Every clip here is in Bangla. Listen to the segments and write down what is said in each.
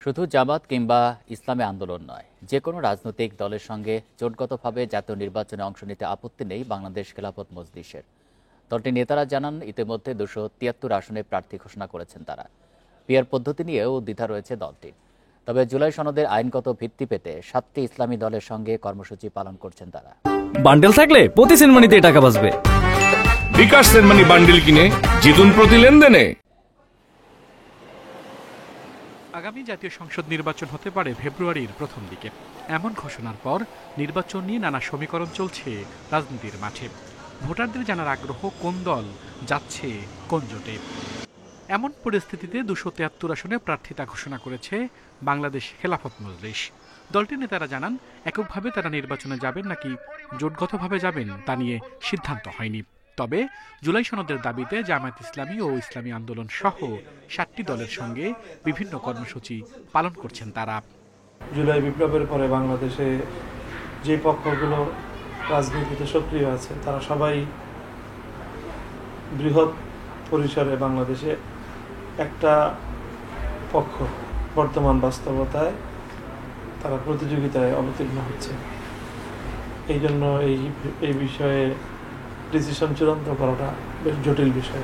শুধু জামাত কিংবা ইসলামী আন্দোলন নয়, যে কোনো রাজনৈতিক দলের সঙ্গে জোটগতভাবে জাতীয় নির্বাচনে অংশ নিতে আপত্তি নেই বাংলাদেশ খেলাফত মজলিসের। দলটির নেতারা জানান, ইতিমধ্যে 273 আসনে প্রার্থী ঘোষণা করেছেন তারা। পিআর পদ্ধতি নিয়েও দ্বিধা রয়েছে দলটির। তবে জুলাই সনদের আইনগত ভিত্তি পেতে 7টি ইসলামী দলের সঙ্গে কর্মসূচি পালন করছেন তারা। বান্ডেল থাকলে প্রতি সেনমানিতে টাকা বাঁচবে। বিকাশ সেনমানি বান্ডেল কিনে জিতুন প্রতি লেনদেনে। আগামী জাতীয় সংসদ নির্বাচন হতে পারে ফেব্রুয়ারির প্রথম দিকে। এমন ঘোষণার পর নির্বাচন নিয়ে নানা সমীকরণ চলছে রাজনীতির মাঠে। ভোটারদের জানার আগ্রহ কোন দল যাচ্ছে কোন জোটে। এমন পরিস্থিতিতে 273 আসনে প্রার্থিতা ঘোষণা করেছে বাংলাদেশ খেলাফত মজলিস। দলটির নেতারা জানান, এককভাবে তারা নির্বাচনে যাবেন নাকি জোটগতভাবে যাবেন তা নিয়ে সিদ্ধান্ত হয়নি। তবে জুলাই সনদের দাবিতে জামায়াত ইসলামী ও ইসলামী আন্দোলন সহ 7টি দলের সঙ্গে বিভিন্ন কর্মসূচি পালন করছেন তারা। জুলাই বিপ্লবের পরে বাংলাদেশে যে পক্ষগুলো রাজনীতিতে সক্রিয় আছে তারা সবাই বৃহৎ পরিসরে বাংলাদেশে একটা পক্ষ বর্তমান বাস্তবতায় তারা প্রতিযোগিতায় অবতীর্ণ হচ্ছে। এই জন্য এই বিষয়ে ডিসিশন চূড়ান্ত করাটা বেশ জটিল বিষয়।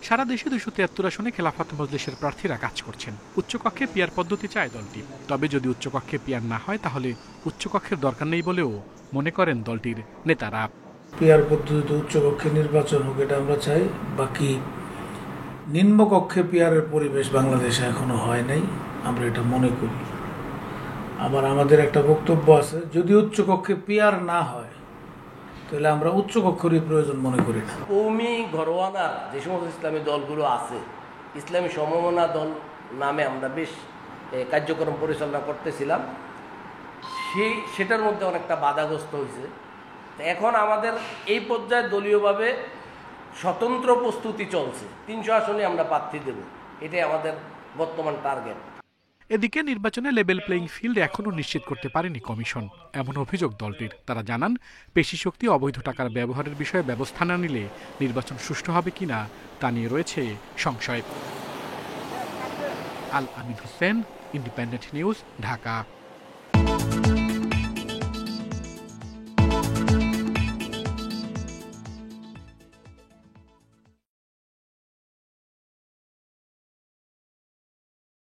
সারা দেশে 273 আসনে খেলাফত মজলিসের প্রার্থীরা কাজ করছেন। উচ্চকক্ষে পিআর পদ্ধতি চায় দলটি। তবে যদি উচ্চকক্ষে পিআর না হয় তাহলে উচ্চকক্ষের দরকার নেই বলেও মনে করেন দলটির নেতারা। পিআর পদ্ধতিতে উচ্চকক্ষে নির্বাচন হোক, এটা আমরা চাই। বাকি নিম্নকক্ষে পিআরের পরিবেশ বাংলাদেশে এখনো হয় নাই, আমরা এটা মনে করি। আবার আমাদের একটা বক্তব্য আছে, যদি উচ্চকক্ষে পিআর না হয় তাহলে আমরা উচ্চকক্ষেরই প্রয়োজন মনে করি না। কৌমি ঘরোয়ানা যে সমস্ত ইসলামী দলগুলো আছে, ইসলামী সমমনা দল নামে আমরা বেশ কার্যক্রম পরিচালনা করতেছিলাম, সেটার মধ্যে অনেকটা বাধাগ্রস্ত হয়েছে। এখন আমাদের এই পর্যায়ে দলীয়ভাবে স্বতন্ত্র প্রস্তুতি চলছে। 300 আসনে আমরা প্রার্থী দেব, এটাই আমাদের বর্তমান টার্গেট। এদিকে নির্বাচনে লেভেল প্লেইং ফিল্ড এখনও নিশ্চিত করতে পারেনি কমিশন, এমন অভিযোগ দলটির। তারা জানান, পেশি শক্তি অবৈধ টাকার ব্যবহারের বিষয়ে ব্যবস্থা না নিলে নির্বাচন সুষ্ঠু হবে কিনা তা নিয়ে রয়েছে সংশয়। আল আমিন হোসেন, ইন্ডিপেন্ডেন্ট নিউজ, ঢাকা।